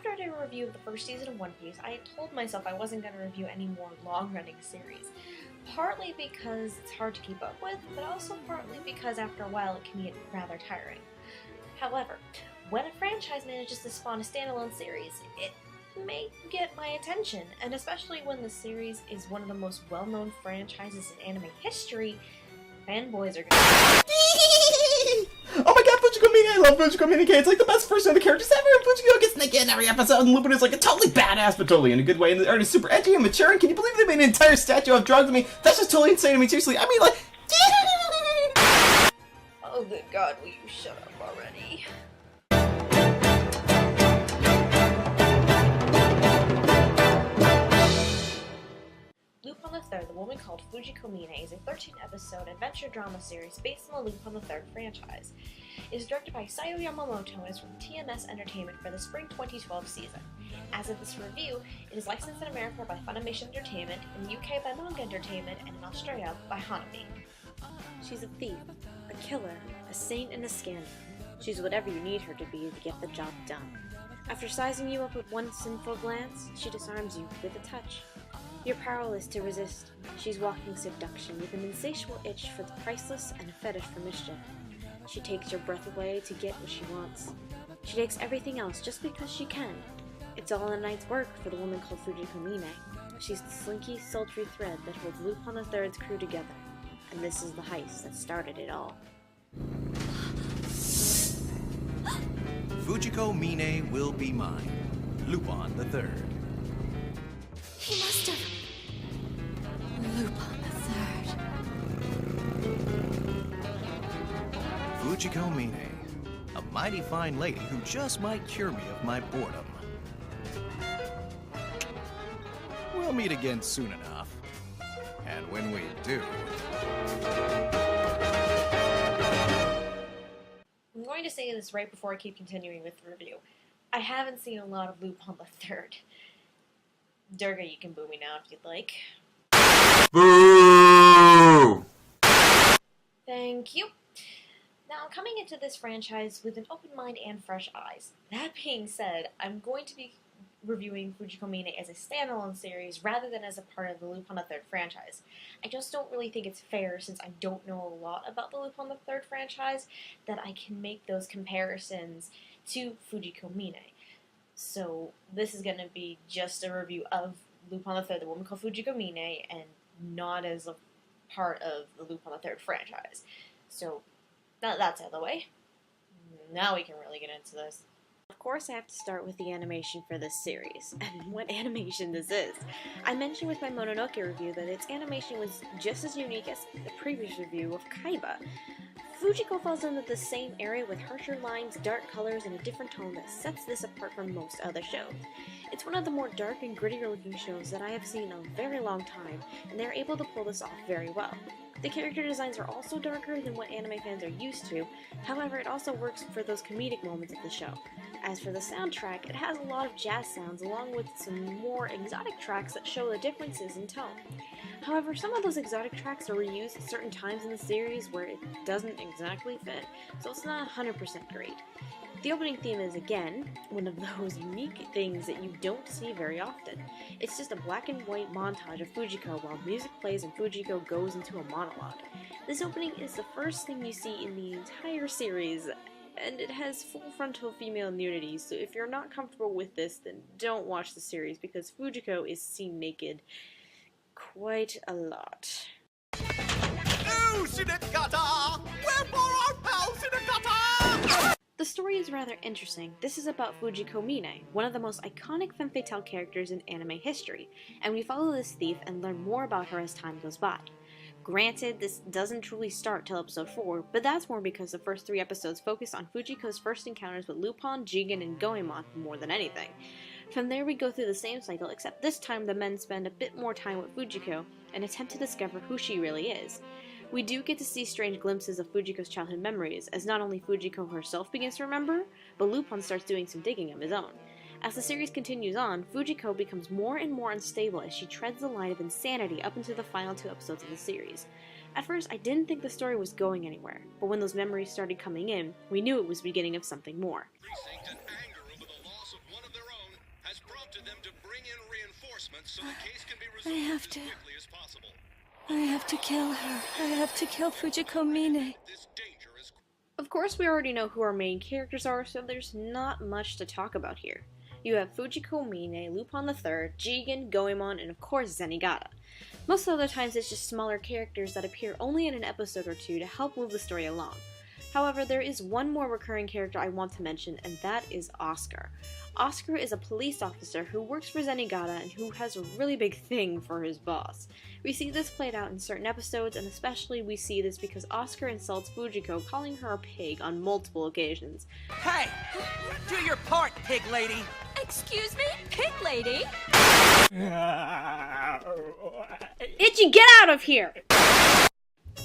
after I did a review of the first season of One Piece, I had told myself I wasn't going to review any more long-running series. Partly because it's hard to keep up with, but also partly because after a while it can get rather tiring. However, when a franchise manages to spawn a standalone series, it may get my attention, and especially when the series is one of the most well-known franchises in anime history, fanboys are gonna Oh my god, Fujiko Mine! I love Fujiko Mine! It's like the best first of the characters ever, and Fujiko gets naked in every episode, and Lupin is like a totally badass, but totally in a good way, and the art is super edgy and mature, and can you believe they made an entire statue of drugs? I mean, that's just totally insane. I mean, seriously, I mean, like... Oh good god, will you shut up already? Lupin III, The Woman Called Fujiko Mine is a 13-episode adventure drama series based on the Lupin III franchise. It is directed by Sayo Yamamoto and is from TMS Entertainment for the spring 2012 season. As of this review, it is licensed in America by Funimation Entertainment, in the UK by Manga Entertainment, and in Australia by Hanabi. She's a thief, a killer, a saint, and a scandal. She's whatever you need her to be to get the job done. After sizing you up with one sinful glance, she disarms you with a touch. You're powerless to resist. She's walking seduction with an insatiable itch for the priceless and a fetish for mischief. She takes your breath away to get what she wants. She takes everything else just because she can. It's all in a night's work for the woman called Fujiko Mine. She's the slinky, sultry thread that holds Lupin III's crew together. And this is the heist that started it all. Fujiko Mine will be mine. Lupin III. He must have... Lupin III. Fujiko Mine, a mighty fine lady who just might cure me of my boredom. We'll meet again soon enough. And when we do... I'm going to say this right before I keep continuing with the review. I haven't seen a lot of Lupin III. Durga, you can boo me now if you'd like. Boo! Thank you. Now, I'm coming into this franchise with an open mind and fresh eyes. That being said, I'm going to be reviewing Fujiko Mine as a standalone series rather than as a part of the Lupin III franchise. I just don't really think it's fair, since I don't know a lot about the Lupin III franchise, that I can make those comparisons to Fujiko Mine. So this is going to be just a review of Lupin III, The Woman Called Fujiko Mine, and not as a part of the Lupin III franchise. So that's out of the way. Now we can really get into this. Of course, I have to start with the animation for this series, and what animation this is. I mentioned with my Mononoke review that its animation was just as unique as the previous review of Kaiba. Fujiko falls into the same area with harsher lines, dark colors, and a different tone that sets this apart from most other shows. It's one of the more dark and grittier looking shows that I have seen in a very long time, and they're able to pull this off very well. The character designs are also darker than what anime fans are used to, however it also works for those comedic moments of the show. As for the soundtrack, it has a lot of jazz sounds along with some more exotic tracks that show the differences in tone. However, some of those exotic tracks are reused at certain times in the series where it doesn't exactly fit, so it's not 100% great. The opening theme is, again, one of those unique things that you don't see very often. It's just a black and white montage of Fujiko while music plays and Fujiko goes into a monologue. This opening is the first thing you see in the entire series, and it has full frontal female nudity, so if you're not comfortable with this, then don't watch the series, because Fujiko is seen naked quite a lot. Oh, Shinekata! Wherefore art thou, Shinekata? The story is rather interesting. This is about Fujiko Mine, one of the most iconic femme fatale characters in anime history, and we follow this thief and learn more about her as time goes by. Granted, this doesn't truly start till episode 4, but that's more because the first 3 episodes focus on Fujiko's first encounters with Lupin, Jigen, and Goemon more than anything. From there we go through the same cycle, except this time the men spend a bit more time with Fujiko and attempt to discover who she really is. We do get to see strange glimpses of Fujiko's childhood memories, as not only Fujiko herself begins to remember, but Lupin starts doing some digging of his own. As the series continues on, Fujiko becomes more and more unstable as she treads the line of insanity up into the final 2 episodes of the series. At first, I didn't think the story was going anywhere, but when those memories started coming in, we knew it was the beginning of something more. Precinct in anger over the loss of one of their own in reinforcements so the case can be I resolved have as to. quickly as possible. I have to kill her. I have to kill Fujiko Mine. This danger is Of course, we already know who our main characters are, so there's not much to talk about here. You have Fujiko Mine, Lupin III, Jigen, Goemon, and of course Zenigata. Most other times it's just smaller characters that appear only in an episode or two to help move the story along. However, there is one more recurring character I want to mention, and that is Oscar. Oscar is a police officer who works for Zenigata and who has a really big thing for his boss. We see this played out in certain episodes, and especially we see this because Oscar insults Fujiko, calling her a pig on multiple occasions. Hey! Do your part, pig lady! Excuse me, pig lady? Itchy, get out of here!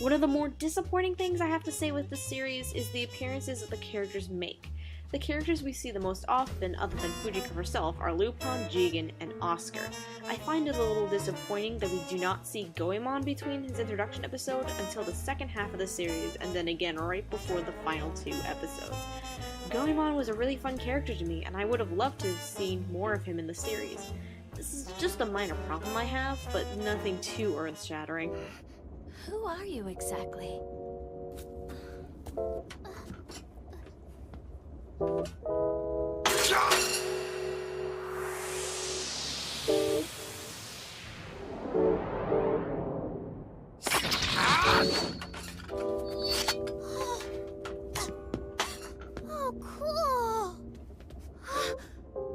One of the more disappointing things I have to say with this series is the appearances that the characters make. The characters we see the most often, other than Fujiko herself, are Lupin, Jigen, and Oscar. I find it a little disappointing that we do not see Goemon between his introduction episode until the second half of the series, and then again right before the final 2 episodes. Goemon was a really fun character to me, and I would have loved to have seen more of him in the series. This is just a minor problem I have, but nothing too earth-shattering. Who are you exactly? Oh, cool!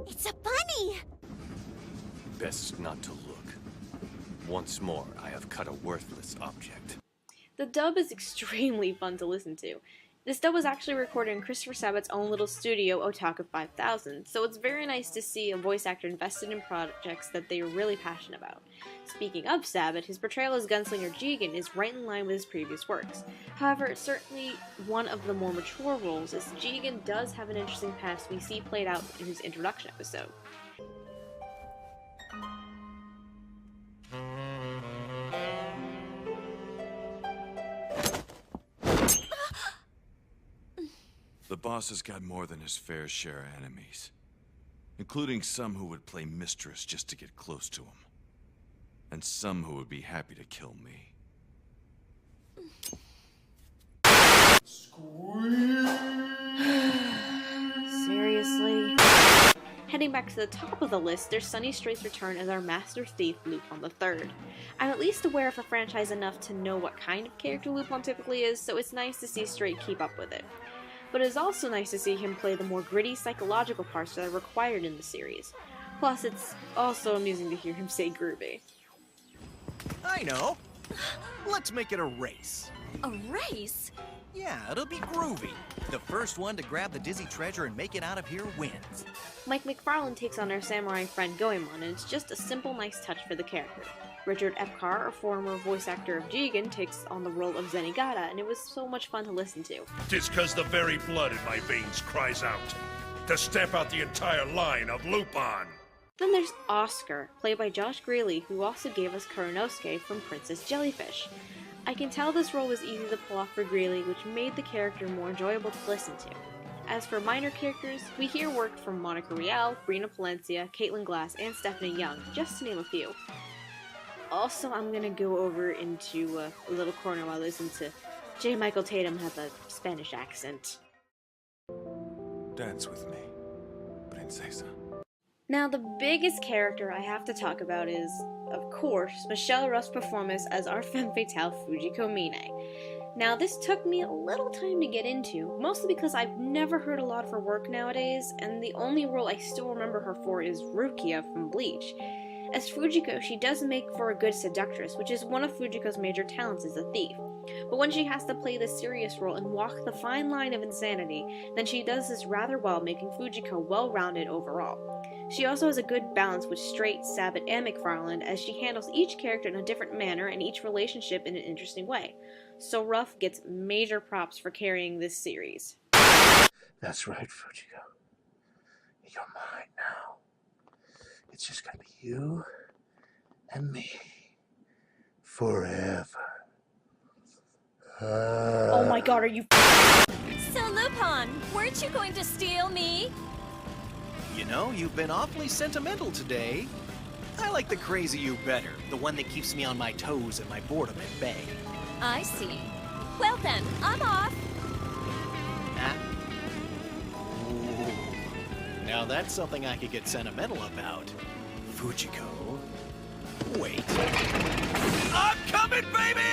It's a bunny! Best not to look. Once more, I have cut a worthless object. The dub is extremely fun to listen to. This dub was actually recorded in Christopher Sabat's own little studio, Otaku 5000, so it's very nice to see a voice actor invested in projects that they are really passionate about. Speaking of Sabat, his portrayal as Gunslinger Jigen is right in line with his previous works. However, it's certainly one of the more mature roles, as Jigen does have an interesting past we see played out in his introduction episode. The boss has got more than his fair share of enemies, including some who would play mistress just to get close to him, and some who would be happy to kill me. Seriously? Heading back to the top of the list, there's Sunny Straight's return as our master thief, Lupin III. I'm at least aware of the franchise enough to know what kind of character Lupin typically is, so it's nice to see Straight keep up with it. But it's also nice to see him play the more gritty psychological parts that are required in the series. Plus, it's also amusing to hear him say groovy. I know. Let's make it a race. A race? Yeah, it'll be groovy. The first one to grab the dizzy treasure and make it out of here wins. Mike McFarlane takes on our samurai friend Goemon, and it's just a simple, nice touch for the character. Richard Epcar, a former voice actor of Jigen, takes on the role of Zenigata, and it was so much fun to listen to. 'Tis 'cause the very blood in my veins cries out to stamp out the entire line of Lupin. Then there's Oscar, played by Josh Greeley, who also gave us Kuronosuke from Princess Jellyfish. I can tell this role was easy to pull off for Greeley, which made the character more enjoyable to listen to. As for minor characters, we hear work from Monica Rial, Brina Palencia, Caitlin Glass, and Stephanie Young, just to name a few. Also, I'm gonna go over into a little corner while I listen to J. Michael Tatum have a Spanish accent. Dance with me, princesa. Now, the biggest character I have to talk about is, of course, Michelle Ruff's performance as our femme fatale Fujiko Mine. Now, this took me a little time to get into, mostly because I've never heard a lot of her work nowadays, and the only role I still remember her for is Rukia from Bleach. As Fujiko, she does make for a good seductress, which is one of Fujiko's major talents as a thief. But when she has to play the serious role and walk the fine line of insanity, then she does this rather well, making Fujiko well-rounded overall. She also has a good balance with Straight, Sabat, and McFarlane, as she handles each character in a different manner and each relationship in an interesting way. So Ruff gets major props for carrying this series. That's right, Fujiko. You're mine now. It's just gonna be you and me. Forever. Oh my god, are you So Lupin, weren't you going to steal me? You know, you've been awfully sentimental today. I like the crazy you better, the one that keeps me on my toes and my boredom at bay. I see. Well then, I'm off. Huh? Ooh. Now that's something I could get sentimental about. Fujiko. Wait. I'm coming, baby!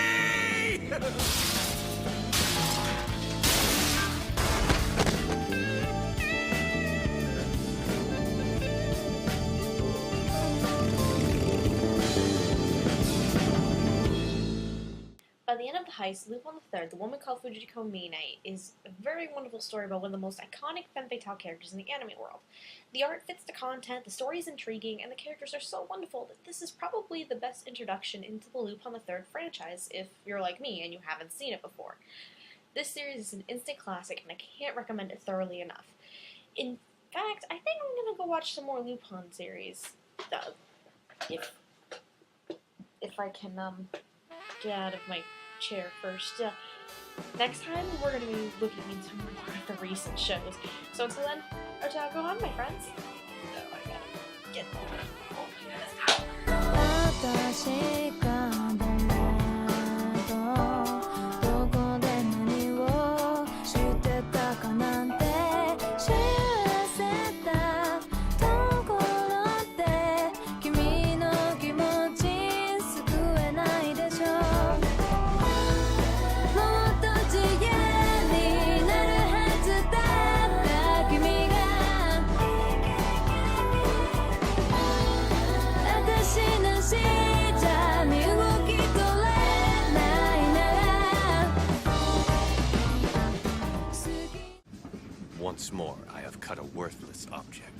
By the end of the heist, Lupin III, the woman called Fujiko Mine, is a very wonderful story about one of the most iconic femme fatale characters in the anime world. The art fits the content, the story is intriguing, and the characters are so wonderful that this is probably the best introduction into the Lupin III franchise if you're like me and you haven't seen it before. This series is an instant classic, and I can't recommend it thoroughly enough. In fact, I think I'm gonna go watch some more Lupin series. If I can, get out of my chair first. Next time, we're going to be looking into more of the recent shows. So until then, go on, my friends. Oh, I gotta get Once more, I have cut a worthless object.